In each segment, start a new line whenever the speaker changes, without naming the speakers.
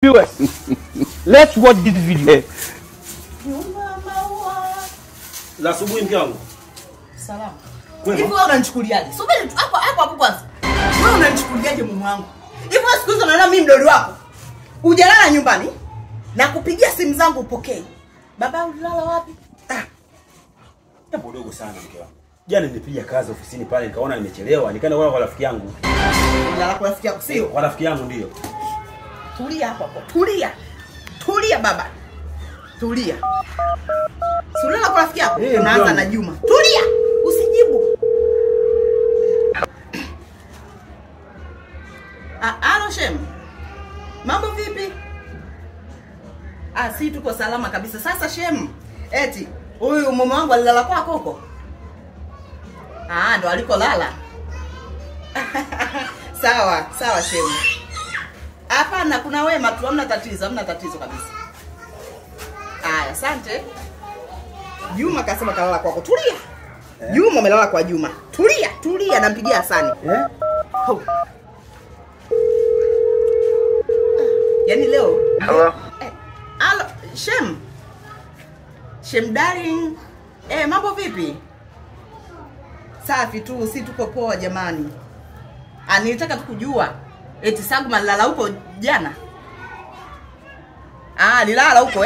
Viewers, let's watch this video.
La asubuhi mke wangu.
Salama. Hivi wewe unanichukuliaje? Subiri hapo kwanza. Wewe unanichukuliaje mume wangu? Hivi wewe siku hizo unaona mimi mdogo wako. Hujalala nyumbani na kupigia simu zangu upokee. Baba ulilala wapi?
Jambo dogo sana mke wangu. Jana nilipiga kazi ofisini pale nikaona nimechelewa, nikaenda kwa rafiki yangu.
Ulilala kwa rafiki yako sio?
Kwa rafiki yangu ndio.
Tulia hapo. Tulia. Tulia baba. Tulia. Sulala kwa rafiki yako. Unaanza na Juma. Tulia. Usijibu. Alo Shem. Mambo vipi? Si tuko salama kabisa. Sasa Shem, eti huyu mume wangu alilala kwako huko? Ndo alikolala. Sawa Shem. Hapana, kuna wema tu, hamna tatizo kabisa. Asante. Juma kasema kalala kwako. Tulia. Juma amelala kwa Juma. Tulia nampigia Hasani. Yaani leo.
Hello.
Alo, Shem darling. Mambo vipi? Safi tu, si tuko poa jamani. Nilitaka tukujua. Eti Sagma lala huko jana? Lilala huko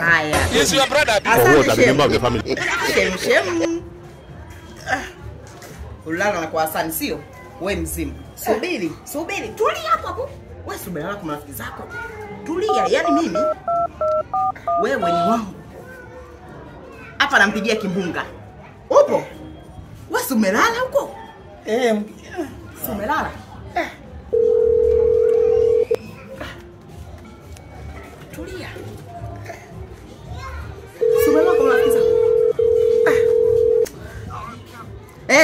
Haya.
Yes, your brother.
Shem. Ulala na kwa Hasani sio? Wewe mzima. Subiri. Tulia hapo. Wewe subiri na marafiki zako. Tulia, yani mimi wewe ni wangu. Hapa nampigia kimbunga. Upo? Wewe umelala huko? Umelala? Tulia. Subiri kwa marafiki zako.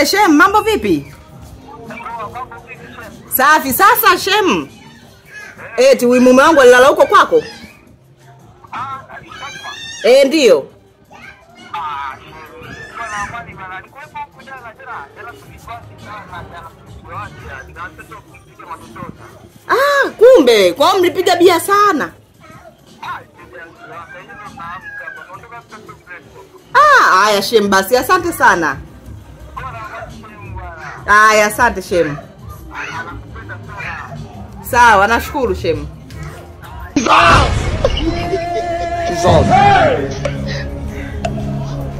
Shem, mambo vipi? Safi. Sasa Shem, eti huyu mume wangu alilala huko kwako? Ndio. Kumbe kwa mlipiga bia sana. Haya Shem, basi asante sana. Haya, asante Shem. Sawa, nashukuru Shem.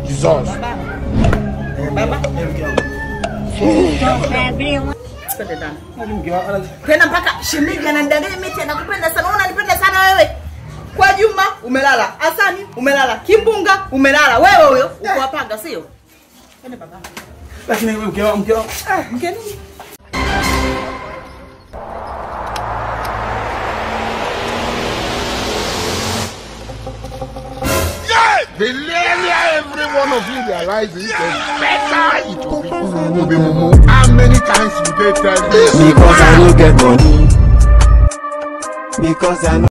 Jesus.
Baba. Tena mpaka shemeji ananidanganya mimi anakupenda sana. Unanipenda sana wewe. Kwa Juma umelala, Hasani umelala, Kimbunga umelala. Wewe huyo uko wapanga sio? Twende baba.
Lakini mke wangu.
Mke nini?
The earlier every one of you realizes, the better it will be. How many times you they tell me?
Because I don't get money. Because I know